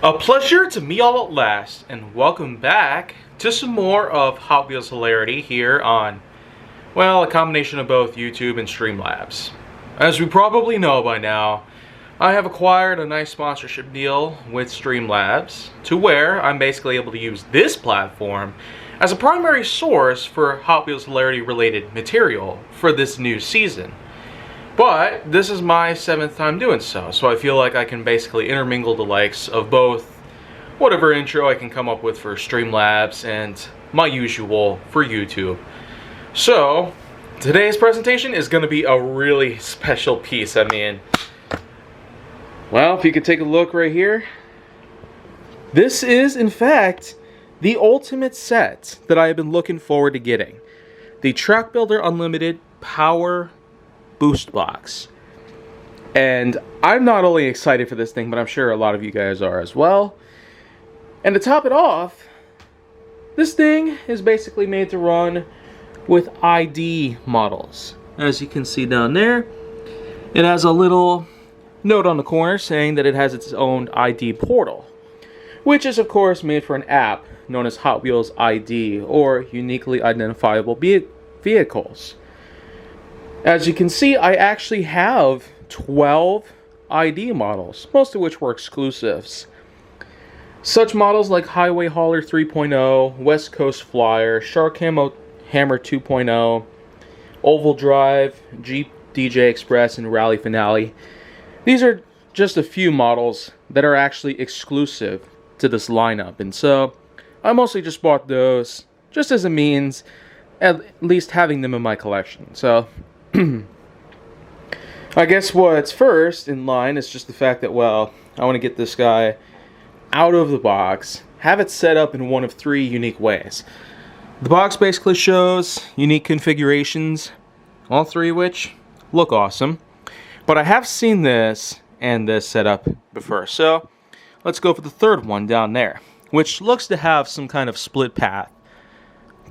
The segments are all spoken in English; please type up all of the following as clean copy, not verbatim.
A pleasure to meet y'all at last, and welcome back to some more of Hot Wheels Hilarity here on, well, a combination of both YouTube and Streamlabs. As we probably know by now, I have acquired a nice sponsorship deal with Streamlabs to where I'm basically able to use this platform as a primary source for Hot Wheels Hilarity related material for this new season. But this is my 7th time doing so I feel like I can basically intermingle the likes of both whatever intro I can come up with for Streamlabs and my usual for YouTube. So today's presentation is going to be a really special piece. I mean, well, if you could take a look right here, this is in fact the ultimate set that I have been looking forward to getting. The Track Builder Unlimited Power Boost Box. And I'm not only excited for this thing, but I'm sure a lot of you guys are as well. And to top it off, this thing is basically made to run with ID models. As you can see down there, it has a little note on the corner saying that it has its own ID portal, which is of course made for an app known as Hot Wheels ID, or Uniquely Identifiable Vehicles. As you can see, I actually have 12 ID models, most of which were exclusives. Such models like Highway Hauler 3.0, West Coast Flyer, Shark Hammer 2.0, Oval Drive, Jeep DJ Express, and Rally Finale. These are just a few models that are actually exclusive to this lineup, and so I mostly just bought those just as a means at least having them in my collection. So I guess what's first in line is just the fact that, well, I want to get this guy out of the box, have it set up in one of 3 unique ways. The box basically shows unique configurations, all 3 of which look awesome. But I have seen this and this set up before, so let's go for the third one down there, which looks to have some kind of split path,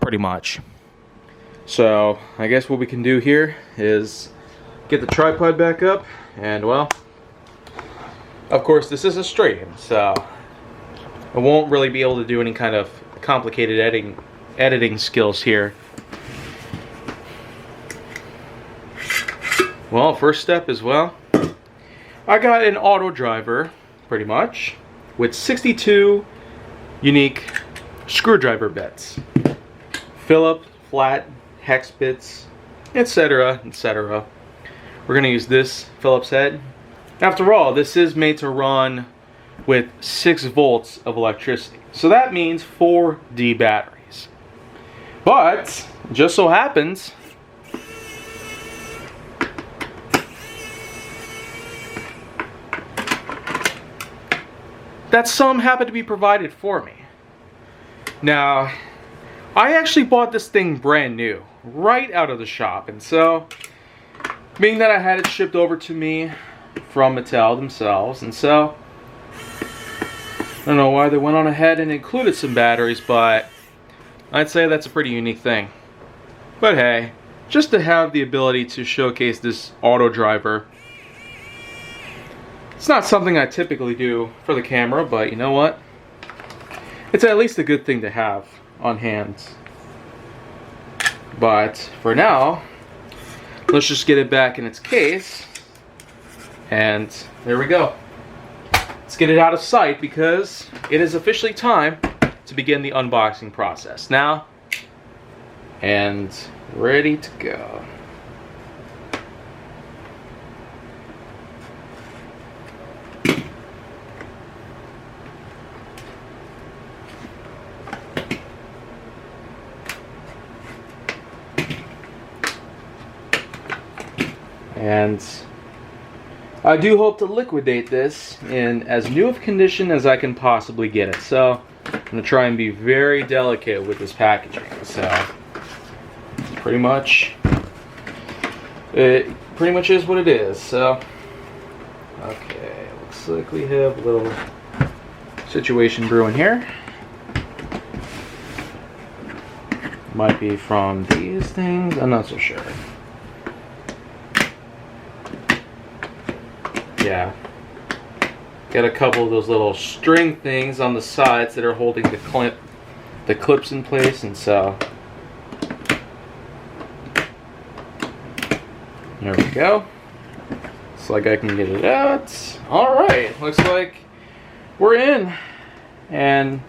pretty much. So I guess what we can do here is get the tripod back up, and well, of course this is a stream, so I won't really be able to do any kind of complicated editing skills here. Well, first step is, well, I got an auto driver, pretty much, with 62 unique screwdriver bits. Phillips, flat, hex bits, etc., etc. We're going to use this Phillips head. After all, this is made to run with 6 volts of electricity. So that means 4 D batteries. But, just so happens that some happen to be provided for me. Now, I actually bought this thing brand new, right out of the shop, and so, being that I had it shipped over to me from Mattel themselves, and so, I don't know why they went on ahead and included some batteries, but I'd say that's a pretty unique thing. But hey, just to have the ability to showcase this auto driver, it's not something I typically do for the camera, but you know what? It's at least a good thing to have on hand. But for now, let's just get it back in its case, and there we go. Let's get it out of sight because it is officially time to begin the unboxing process now, and ready to go. And I do hope to liquidate this in as new of condition as I can possibly get it. So I'm going to try and be very delicate with this packaging. So pretty much, it pretty much is what it is. So, okay, looks like we have a little situation brewing here. Might be from these things, I'm not so sure. Yeah. Got a couple of those little string things on the sides that are holding the clips in place, and so there we go. Looks like I can get it out. Alright, looks like we're in. And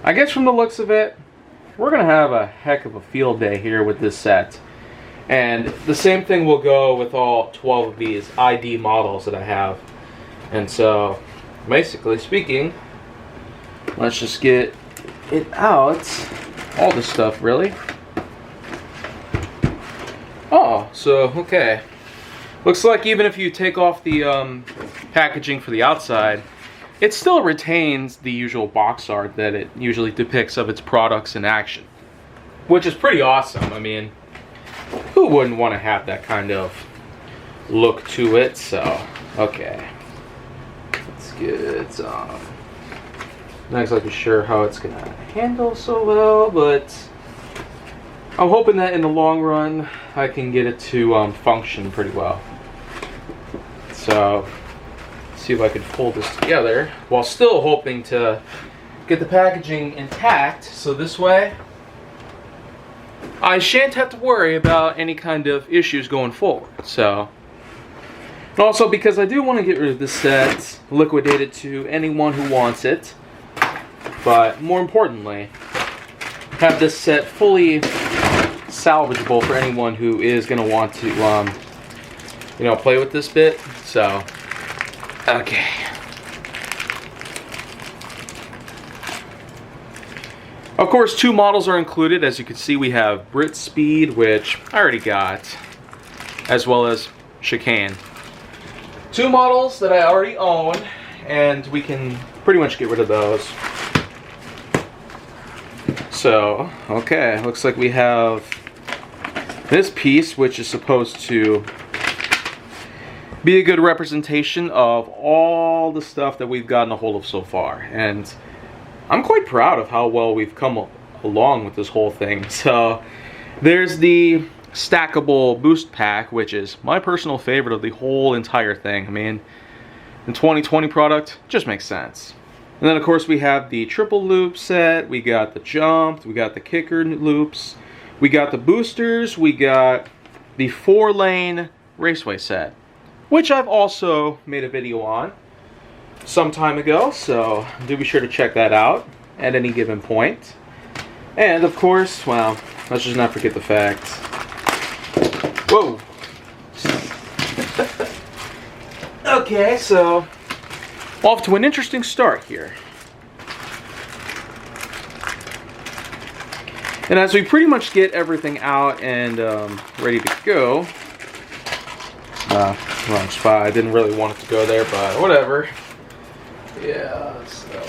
I guess from the looks of it, we're gonna have a heck of a field day here with this set. And the same thing will go with all 12 of these ID models that I have. And so, basically speaking, let's just get it out. All this stuff, really. Oh, so, okay. Looks like even if you take off the packaging for the outside, it still retains the usual box art that it usually depicts of its products in action. Which is pretty awesome. I mean, who wouldn't want to have that kind of look to it? So, okay. Let's get not exactly sure how it's going to handle so well, but I'm hoping that in the long run I can get it to function pretty well. So, see if I can pull this together while still hoping to get the packaging intact, so this way I shan't have to worry about any kind of issues going forward. So, and also because I do want to get rid of this set, liquidate it to anyone who wants it, but more importantly, have this set fully salvageable for anyone who is going to want to, you know, play with this bit. So, okay. Of course, 2 models are included. As you can see, we have Brit Speed, which I already got, as well as Chicane. 2 models that I already own, and we can pretty much get rid of those. So, okay, looks like we have this piece, which is supposed to be a good representation of all the stuff that we've gotten a hold of so far. And I'm quite proud of how well we've come along with this whole thing. So there's the stackable boost pack, which is my personal favorite of the whole entire thing. I mean, the 2020 product just makes sense. And then of course we have the triple loop set, we got the jumped, we got the kicker loops, we got the boosters, we got the 4-lane raceway set, which I've also made a video on some time ago, so do be sure to check that out at any given point. And of course, well, let's just not forget the fact. Whoa! Okay, so off to an interesting start here. And as we pretty much get everything out and ready to go, wrong spot. I didn't really want it to go there, but whatever. Yeah, so.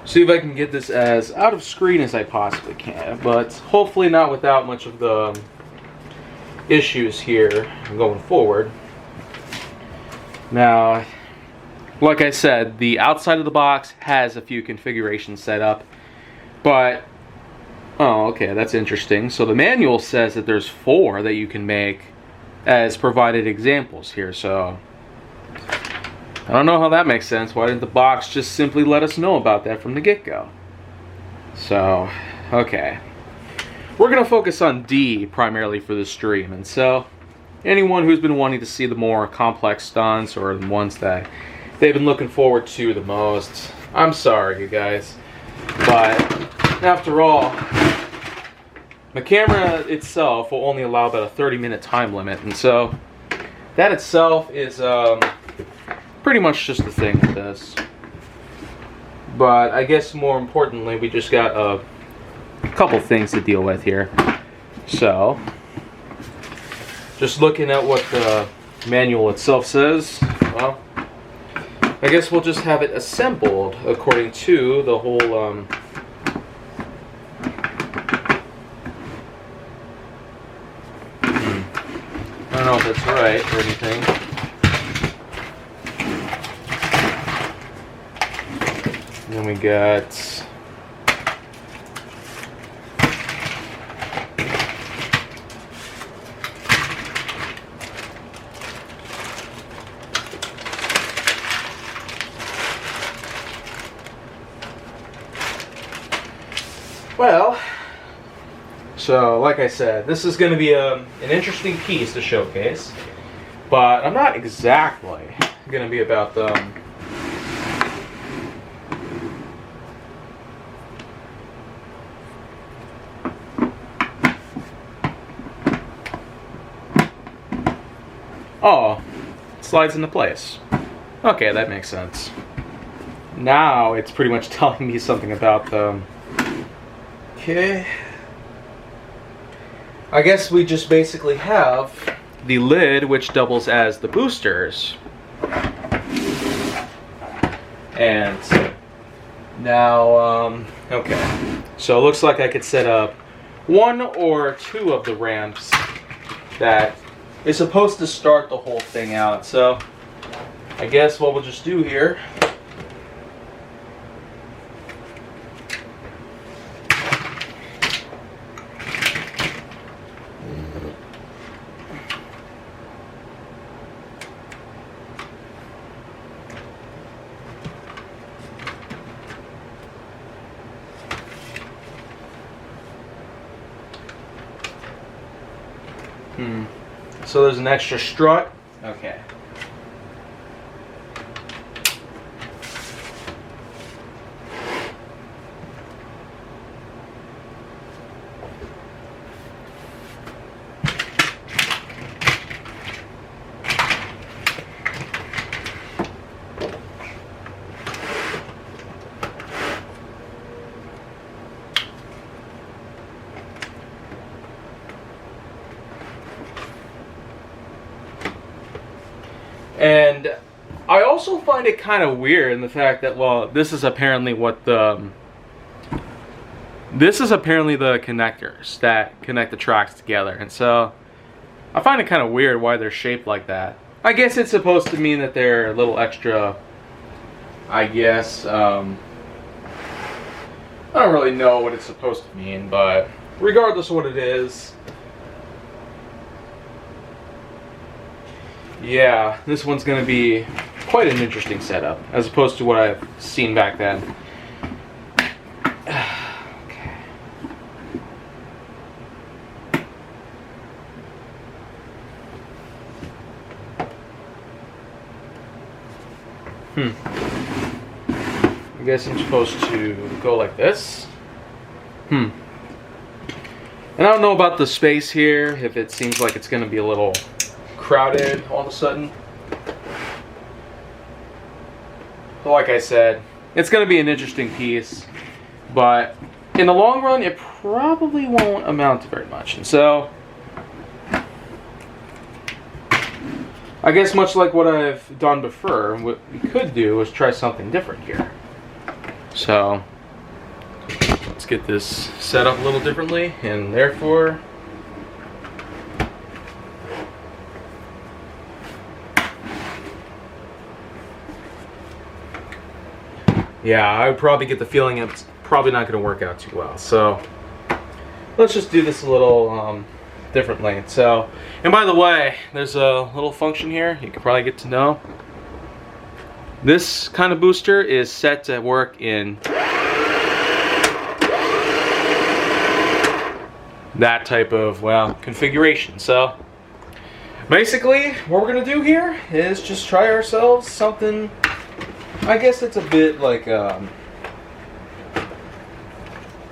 See if I can get this as out of screen as I possibly can, but hopefully not without much of the issues here going forward. Now, like I said, the outside of the box has a few configurations set up, but oh, okay, that's interesting. So the manual says that there's 4 that you can make as provided examples here, so I don't know how that makes sense. Why didn't the box just simply let us know about that from the get-go? So, okay. We're going to focus on D primarily for the stream, and so anyone who's been wanting to see the more complex stunts or the ones that they've been looking forward to the most, I'm sorry, you guys. But after all, the camera itself will only allow about a 30-minute time limit, and so that itself is pretty much just the thing with this. But I guess more importantly, we just got a couple things to deal with here. So, just looking at what the manual itself says, well, I guess we'll just have it assembled according to the whole I don't know if that's right or anything. And then we got Well, so like I said, this is going to be an interesting piece to showcase, but I'm not exactly going to be about them. Oh, it slides into place. Okay, that makes sense. Now it's pretty much telling me something about them. Okay. I guess we just basically have the lid, which doubles as the boosters. And now, okay. So it looks like I could set up one or two of the ramps that is supposed to start the whole thing out. So I guess what we'll just do here, so there's an extra strut. Okay. And I also find it kind of weird in the fact that, well, this is apparently what the connectors that connect the tracks together. And so I find it kind of weird why they're shaped like that. I guess it's supposed to mean that they're a little extra, I guess. I don't really know what it's supposed to mean, but regardless of what it is, yeah, this one's going to be quite an interesting setup, as opposed to what I've seen back then. Okay. I guess I'm supposed to go like this. And I don't know about the space here, if it seems like it's going to be a little crowded all of a sudden. But like I said, it's going to be an interesting piece, but in the long run it probably won't amount to very much. And so I guess much like what I've done before, what we could do is try something different here. So let's get this set up a little differently, and therefore yeah, I would probably get the feeling it's probably not going to work out too well. So let's just do this a little differently. So, and by the way, there's a little function here you can probably get to know. This kind of booster is set to work in that type of, well, configuration. So basically what we're going to do here is just try ourselves something. I guess it's a bit like a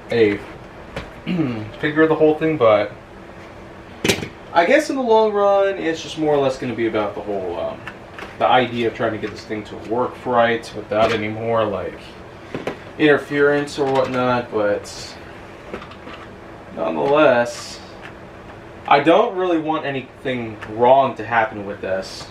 figure of the whole thing, but I guess in the long run, it's just more or less going to be about the whole, the idea of trying to get this thing to work right without any more like interference or whatnot. But nonetheless, I don't really want anything wrong to happen with this.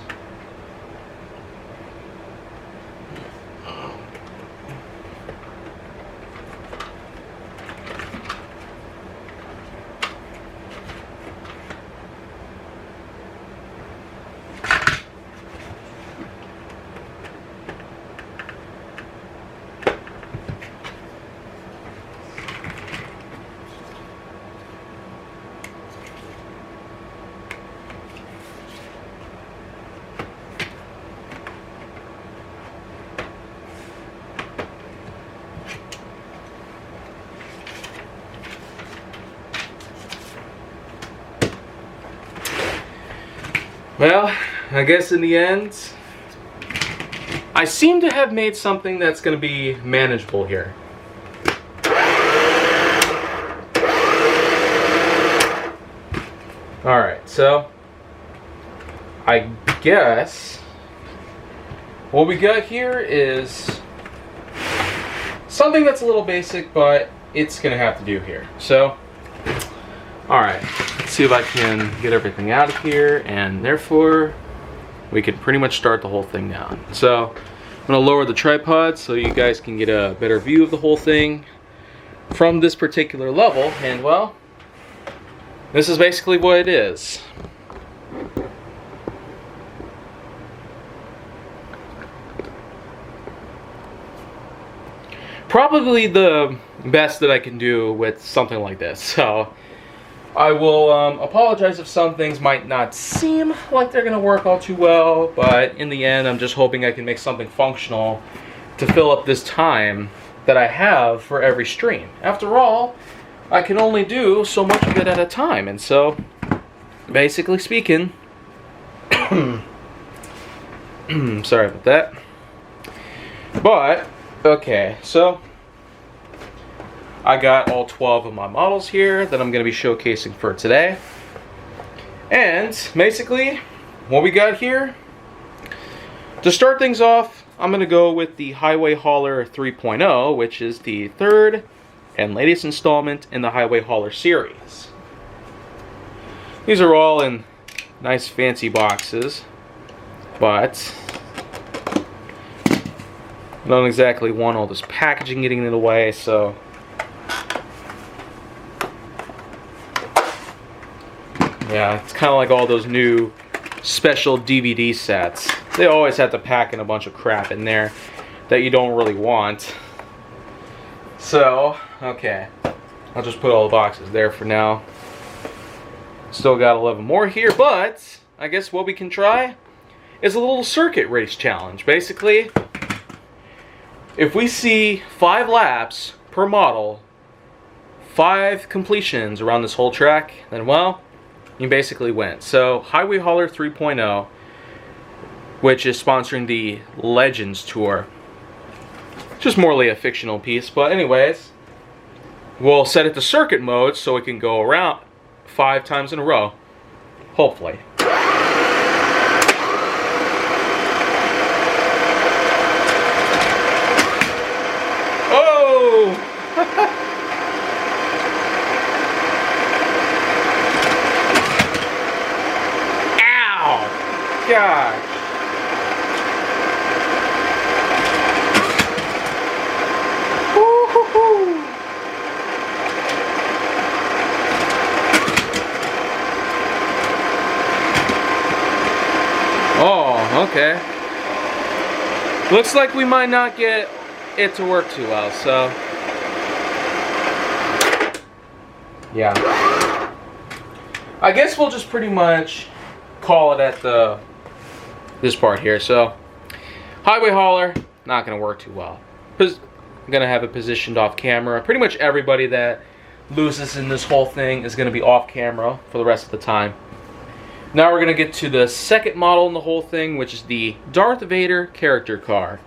Well, I guess in the end, I seem to have made something that's going to be manageable here. Alright, so I guess what we got here is something that's a little basic, but it's going to have to do here. So, alright, let's see if I can get everything out of here, and therefore we can pretty much start the whole thing down. So, I'm going to lower the tripod so you guys can get a better view of the whole thing from this particular level, and well, this is basically what it is. Probably the best that I can do with something like this. So I will apologize if some things might not seem like they're going to work all too well, but in the end I'm just hoping I can make something functional to fill up this time that I have for every stream. After all, I can only do so much of it at a time, and so, basically speaking, sorry about that, but, okay, so, I got all 12 of my models here that I'm going to be showcasing for today, and, basically, what we got here, to start things off, I'm going to go with the Highway Hauler 3.0, which is the third and latest installment in the Highway Hauler series. These are all in nice fancy boxes, but I don't exactly want all this packaging getting in the way, so yeah, it's kind of like all those new special DVD sets. They always have to pack in a bunch of crap in there that you don't really want. So, okay, I'll just put all the boxes there for now. Still got 11 more here, but I guess what we can try is a little circuit race challenge. Basically, if we see 5 laps per model, 5 completions around this whole track, then well, you basically win. So, Highway Hauler 3.0, which is sponsoring the Legends Tour. Just morely a fictional piece, but anyways, we'll set it to circuit mode so it can go around 5 times in a row, hopefully. Oh! Ow! Gosh. Oh, okay. Looks like we might not get it to work too well, so yeah. I guess we'll just pretty much call it at this part here. So, Highway Hauler, not going to work too well. I'm going to have it positioned off camera. Pretty much everybody that loses in this whole thing is going to be off camera for the rest of the time. Now we're going to get to the second model in the whole thing, which is the Darth Vader character car.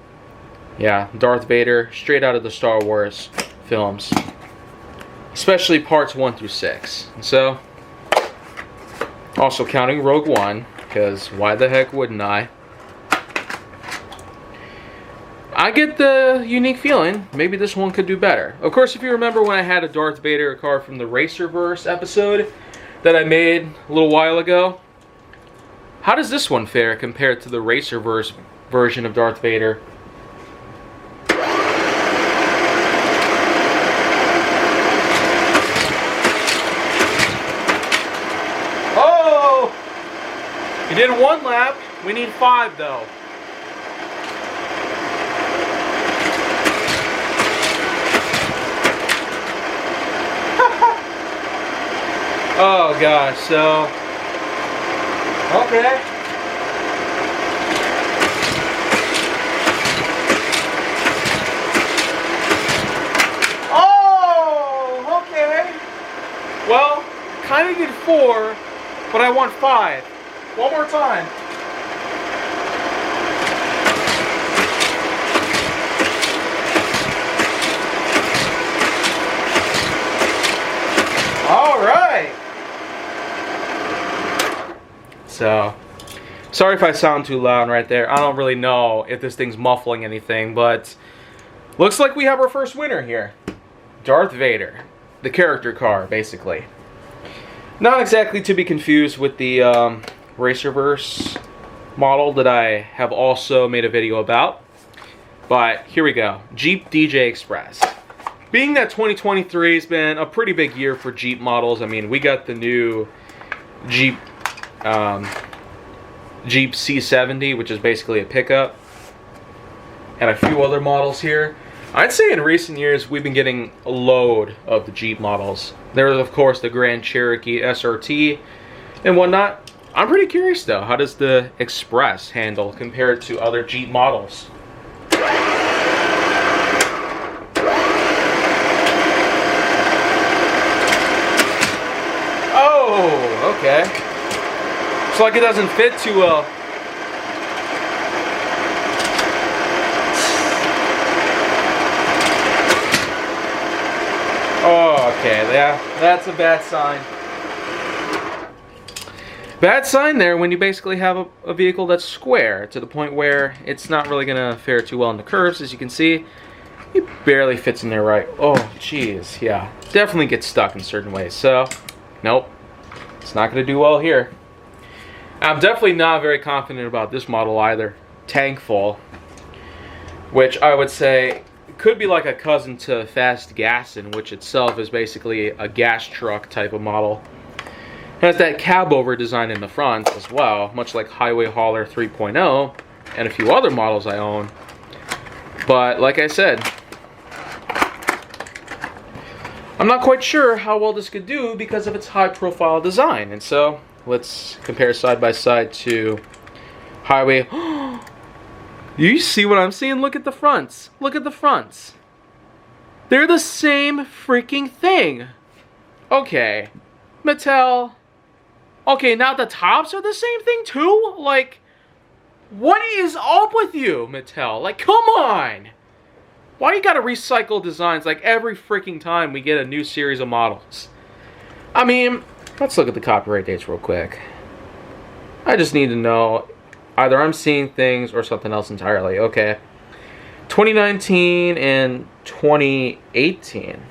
Yeah, Darth Vader, straight out of the Star Wars films. Especially parts 1 through 6. And so, also counting Rogue One, because why the heck wouldn't I? I get the unique feeling, maybe this one could do better. Of course, if you remember when I had a Darth Vader car from the Racerverse episode that I made a little while ago, how does this one fare compared to the Racerverse version of Darth Vader? Oh! You did 1 lap. We need 5 though. Oh gosh, so okay. Oh, okay. Well, kind of did 4, but I want 5. One more time. All right. So, sorry if I sound too loud right there. I don't really know if this thing's muffling anything, but looks like we have our first winner here. Darth Vader. The character car, basically. Not exactly to be confused with the Racerverse model that I have also made a video about. But here we go. Jeep DJ Express. Being that 2023 has been a pretty big year for Jeep models, I mean, we got the new Jeep Jeep C70, which is basically a pickup, and a few other models here. I'd say in recent years we've been getting a load of the Jeep models. There's of course the Grand Cherokee SRT and whatnot. I'm pretty curious though, how does the Express handle compared to other Jeep models? Oh, okay. It's like it doesn't fit too well. Oh, okay, yeah, that's a bad sign. Bad sign there when you basically have a vehicle that's square to the point where it's not really gonna fare too well in the curves. As you can see, it barely fits in there right. Oh, jeez, yeah, definitely gets stuck in certain ways. So, nope, it's not gonna do well here. I'm definitely not very confident about this model either. Tank full, which I would say could be like a cousin to Fast Gassin', which itself is basically a gas truck type of model. It has that cab over design in the front as well, much like Highway Hauler 3.0 and a few other models I own. But like I said, I'm not quite sure how well this could do because of its high profile design. And so let's compare side by side to Highway. You see what I'm seeing? Look at the fronts. Look at the fronts. They're the same freaking thing. Okay. Mattel. Okay, now the tops are the same thing too? Like, what is up with you, Mattel? Like, come on. Why you gotta recycle designs like every freaking time we get a new series of models? I mean, let's look at the copyright dates real quick. I just need to know. Either I'm seeing things or something else entirely. Okay. 2019 and 2018.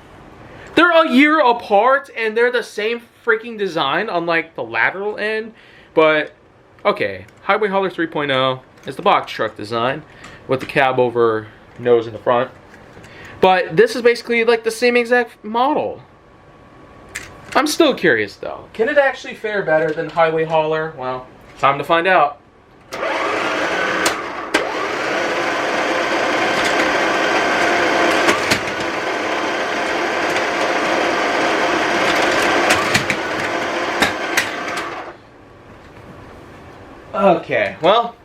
They're a year apart and they're the same freaking design on like the lateral end. But, okay. Highway Hauler 3.0 is the box truck design with the cab over nose in the front. But this is basically like the same exact model. I'm still curious though. Can it actually fare better than Highway Hauler? Well, time to find out. Okay, well,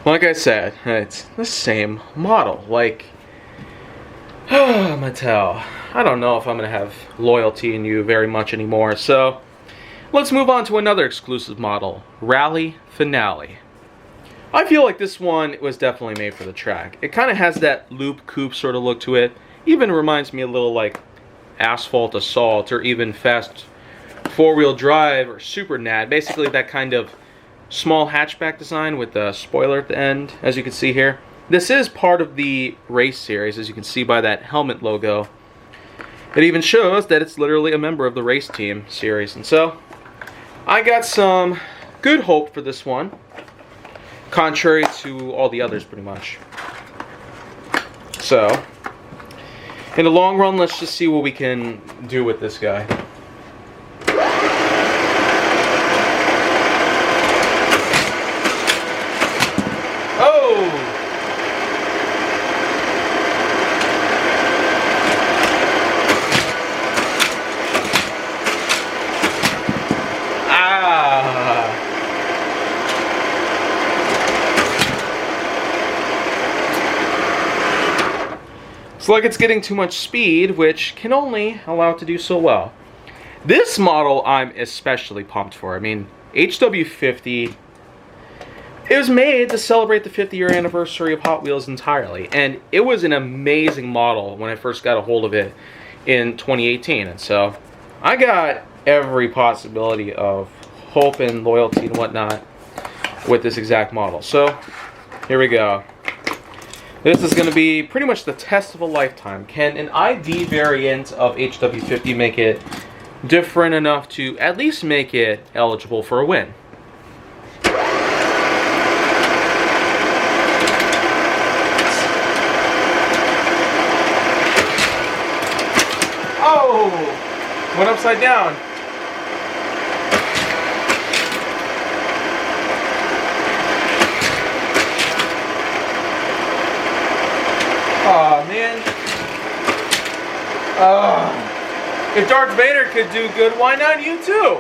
like I said, it's the same model. Like, Mattel, I don't know if I'm going to have loyalty in you very much anymore. So, let's move on to another exclusive model, Rally Finale. I feel like this one was definitely made for the track. It kind of has that loop coupe sort of look to it. Even reminds me a little like Asphalt Assault or even Fast 4-Wheel Drive or Super Nad. Basically that kind of small hatchback design with the spoiler at the end, as you can see here. This is part of the race series, as you can see by that helmet logo. It even shows that it's literally a member of the race team series. And so, I got some good hope for this one, contrary to all the others pretty much. So, in the long run, let's just see what we can do with this guy. It's like it's getting too much speed, which can only allow it to do so well. This model I'm especially pumped for. I mean, HW50. It was made to celebrate the 50-year anniversary of Hot Wheels entirely, and it was an amazing model when I first got a hold of it in 2018, and so I got every possibility of hope and loyalty and whatnot with this exact model. So here we go. This is going to be pretty much the test of a lifetime. Can an ID variant of HW50 make it different enough to at least make it eligible for a win? Oh! Went upside down. Oh man. If Darth Vader could do good, why not you too?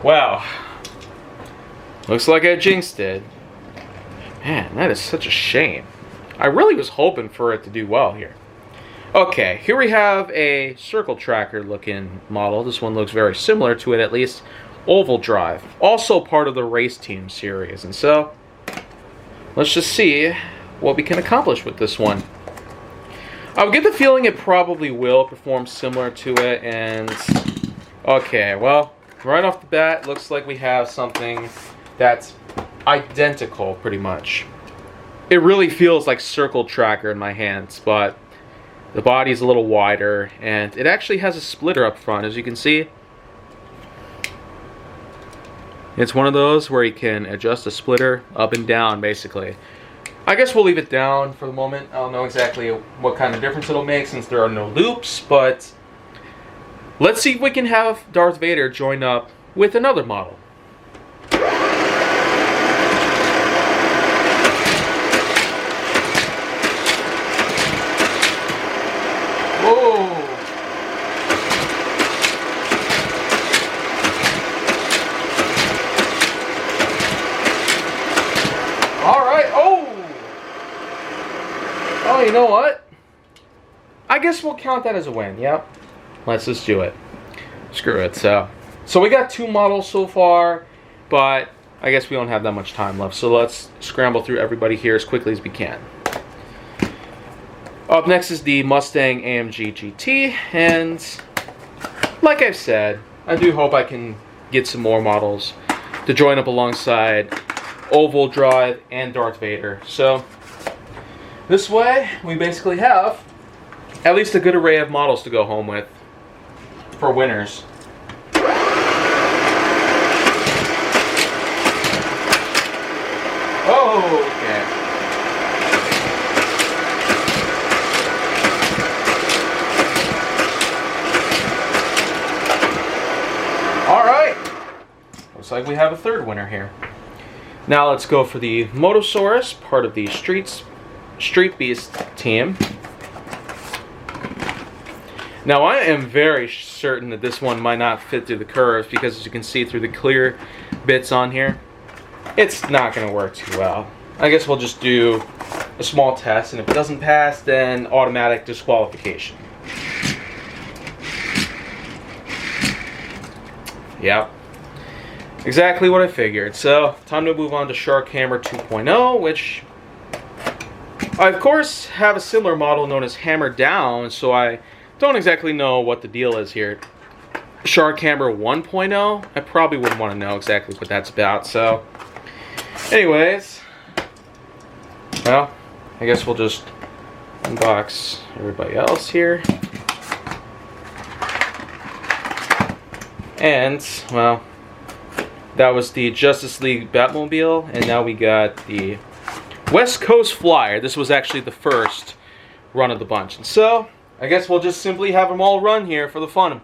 Wow. Looks like I jinxed it. Man, that is such a shame. I really was hoping for it to do well here. Okay, here we have a circle tracker looking model. This one looks very similar to it, at least. Oval Drive, also part of the Race Team series. And so, let's just see what we can accomplish with this one. I would get the feeling it probably will perform similar to it. And, okay, well, right off the bat, looks like we have something that's identical, pretty much. It really feels like Circle Tracker in my hands, but the body's a little wider, and it actually has a splitter up front, as you can see. It's one of those where you can adjust the splitter up and down, basically. I guess we'll leave it down for the moment. I don't know exactly what kind of difference it'll make since there are no loops, but let's see if we can have Darth Vader join up with another model. Whoa! Alright, oh! Oh, you know what? I guess we'll count that as a win, yep. Let's just do it. Screw it, so we got 2 models so far, but I guess we don't have that much time left, so let's scramble through everybody here as quickly as we can. Up next is the Mustang AMG GT, and like I've said, I do hope I can get some more models to join up alongside Oval Drive and Darth Vader. So this way, we basically have at least a good array of models to go home with for winners. Oh, okay. Alright, looks like we have a third winner here. Now let's go for the Motosaurus, part of the Street Beast team. Now I am very certain that this one might not fit through the curves because as you can see through the clear bits on here, it's not going to work too well. I guess we'll just do a small test, and if it doesn't pass, then automatic disqualification. Yep. Exactly what I figured. So, time to move on to Shark Hammer 2.0, which I, of course, have a similar model known as Hammer Down, so I don't exactly know what the deal is here. Shark Hammer 1.0, I probably wouldn't want to know exactly what that's about, so anyways, well, I guess we'll just unbox everybody else here. And, well, that was the Justice League Batmobile, and now we got the West Coast Flyer. This was actually the first run of the bunch. And so, I guess we'll just simply have them all run here for the fun.